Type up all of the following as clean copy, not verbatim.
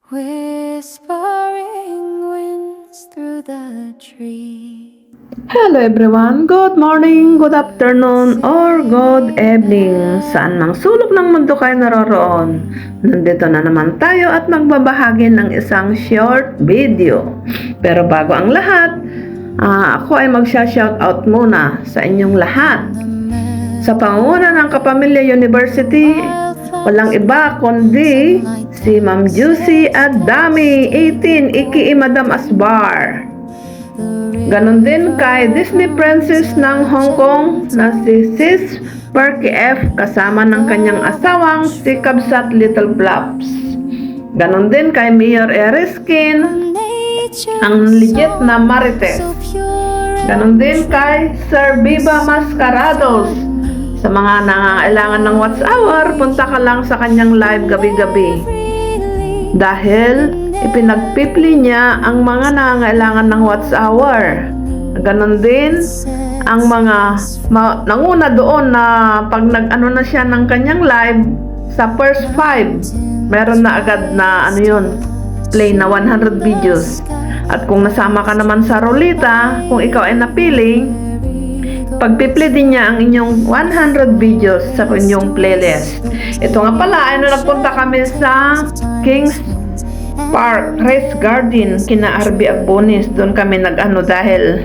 Whispering winds through the trees. Hello everyone, good morning, good afternoon, or good evening. Saan mang sulok ng mundo kayo naroroon? Nandito na naman tayo at magbabahagi ng isang short video. Pero bago ang lahat, ako ay magsha-shoutout muna sa inyong lahat. Sa pangunguna ng Kapamilya University, walang iba kundi si Ma'am Juicy Adami, 18, Iki Madam Asbar. Ganon din kay Disney Princess ng Hong Kong na si Sis Perky F kasama ng kanyang asawang si Kabsat Little Flops. Ganon din kay Mayor Eriskin, ang legit na Marites. Ganon din kay Sir Viva Mascarados. Sa mga nangangailangan ng watch hour, punta ka lang sa kanyang live gabi-gabi. Dahil ipinagpipili niya ang mga nangangailangan ng watch hour. Ganon din ang mga nanguna doon na pag nag-ano na siya ng kanyang live sa first 5, meron na agad na play na 100 videos. At kung nasama ka naman sa Rolita, kung ikaw ay napili, pagpipili din niya ang inyong 100 videos sa inyong playlist. Ito nga pala ay nagpunta kami sa Kings Park, Race Garden, kina RB Agbonis. Doon kami dahil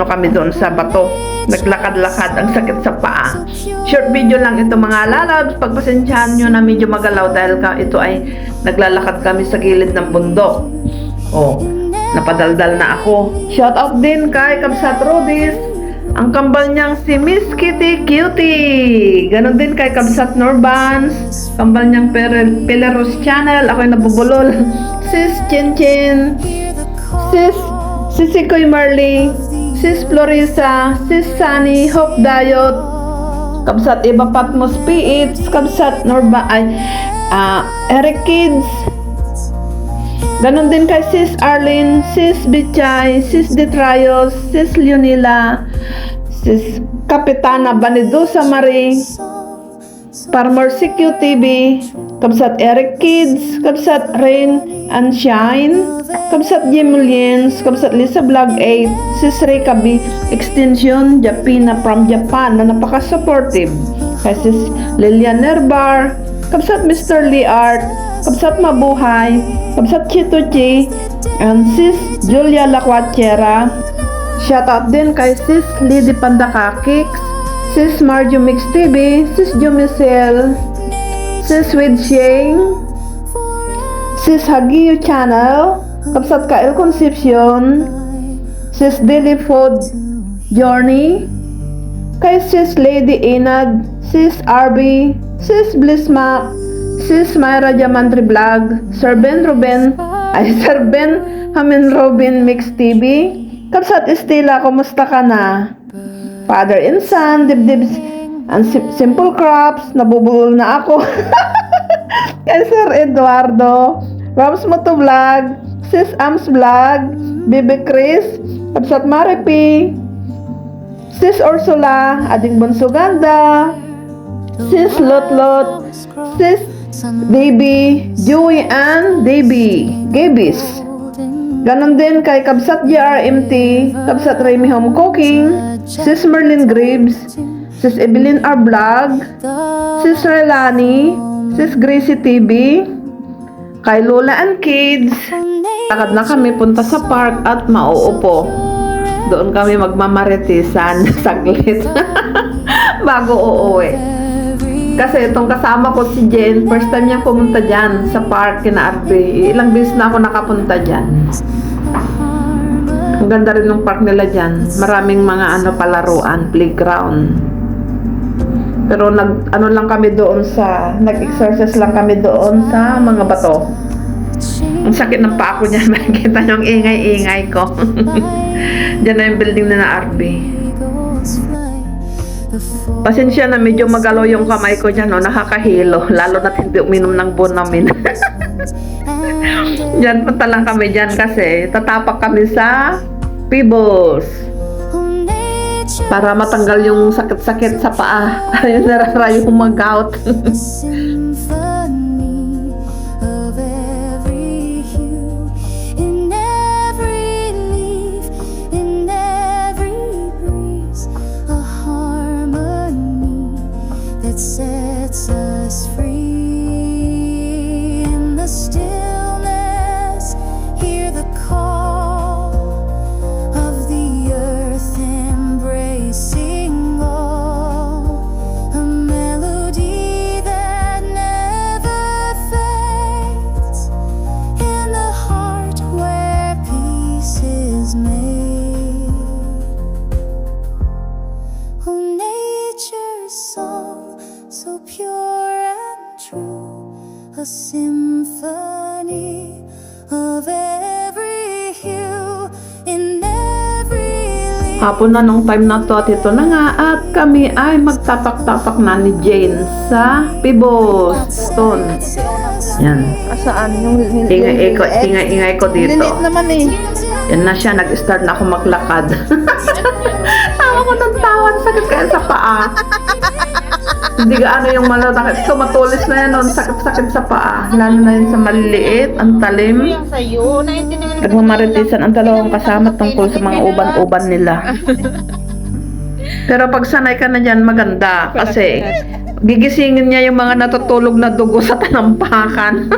kami doon sa bato. Naglakad-lakad, ang sakit sa paa. Short video lang ito mga lalabs. Pagpasensyahan nyo na medyo magalaw dahil ito ay naglalakad kami sa gilid ng bundok. Napadaldal na ako. Shout out din kay Kabsat Rodis, ang kambal niyang si Miss Kitty Cutie. Ganon din kay Kabsat Norbans, kambal niyang Peleros Channel. Ako'y nabubulol. Sis Chinchin, Sis Sisikoy Marley, Sis Florisa, Sis Sunny, Hope Dayot, Kabsat Iba Patmos PH, Kabsat Eric Kids. Ganon din kay Sis Arlene, Sis Bichay, Sis Detrayos, Sis Leonila, Sis Kapitana Banidusa Marie, Farmer CQ TV, Kabsat Eric Kids, Kabsat Rain and Shine, Kabsat Jemuliens, Kabsat Lisa Vlog 8, Sis Rika B Extension Japina from Japan na napaka-supportive, kay Sis Lilian Nerbar, Kabsat Mr. Lee Art, Kabsat Mabuhay, Kabsat Chituchi, and Sis Julia Lacuachera. Shoutout din kay Sis Lady Pandakakix, Sis Marjo Mix TV, Sis Jumicel, Sis Widsheng, Sis Hagio Channel, Kabsat Kael Concepcion, Sis Daily Food Journey, kay Sis Lady Inad, Sis RB, Sis Blissmac, Sis Myra Diamantri Vlog, Sir Ben Hamin Robin Mix TV, Kabsat Estela, kumusta ka na? Father and Son, Dibdibs, and Simple Crops, nabubulol na ako. Kay Sir Eduardo, Rams Moto Vlog, Sis Ams Vlog, Bibi Chris, Kabsat Maripi, Sis Ursula, Ading Bonsuganda, Sis Lotlot, Sis Baby, Joey and Gabis. Ganon din kay Kabsat GRMT, Kabsat Remy Home Cooking, Sis Merlin Graves, Sis Evelyn R Vlog, Sis Relani, Sis Gracie TV, kay Lola and Kids. Lakad na kami punta sa park at mauupo. Doon kami magmamaritisan saglit bago uuwi. Kasi itong kasama ko si Jen, first time niya pumunta dyan sa park kina Arbe. Ilang beses na ako nakapunta dyan. Ang ganda rin ng park nila dyan. Maraming mga palaruan, playground. Pero nag-exercise lang kami doon sa mga bato. Ang sakit ng paa ko dyan. Makikita niyo ang ingay-ingay ko. Dyan na yung building na Arbe. Pasensya na medyo magalaw yung kamay ko dyan, nakakahilo. Lalo na hindi uminom ng Bonamin. Dyan, punta lang kami dyan kasi tatapak kami sa Pebbles. Para matanggal yung sakit-sakit sa paa. Ayun, nararayo mag-out. Hapon na nung time na to at ito na nga at kami ay magtapak-tapak na ni Jane sa Piboston. Yan. Saan? Yung Ingay ko dito. lilit naman eh. Yan na siya, nag-start na ako maglakad. Tawa ko ng tawa, sakit kaya sa paa. Hindi gaano yung malatakit. So matulis na yan, sakit-sakit sa paa. Lalo na yun sa maliliit, ang talim. Nagmamaritisan ang dalawang kasama tungkol sa mga uban-uban nila. Pero pag sanay ka na dyan, maganda. Kasi gigisingin niya yung mga natutulog na dugo sa tanampakan.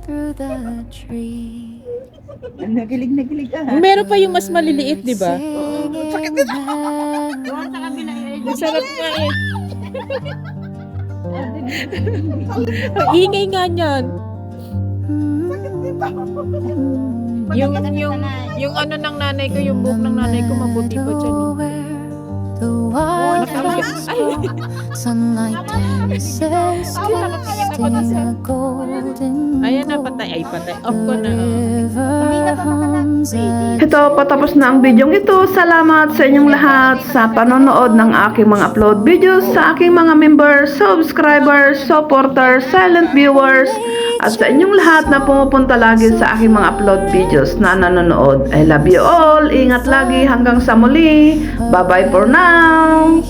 Through the tree. Nagilig ah. Meron pa yung mas maliliit, di ba? Sakit Masarap nga eh. Ang ingay nga niyan. Yung ano ng nanay ko, yung buhok ng nanay ko, mabuti pa dyan. The wildflowers Ay. sunlight dances, casting a golden Ayan na, patay. Ay, patay. Off ko na. river hums a Ito, patapos na ang video ito. Salamat sa inyong lahat sa panonood ng aking mga upload videos, sa aking mga members, subscribers, supporters, silent viewers, at sa inyong lahat na pumupunta lagi sa aking mga upload videos na nanonood. I love you all. Ingat lagi hanggang sa muli. Bye-bye for now.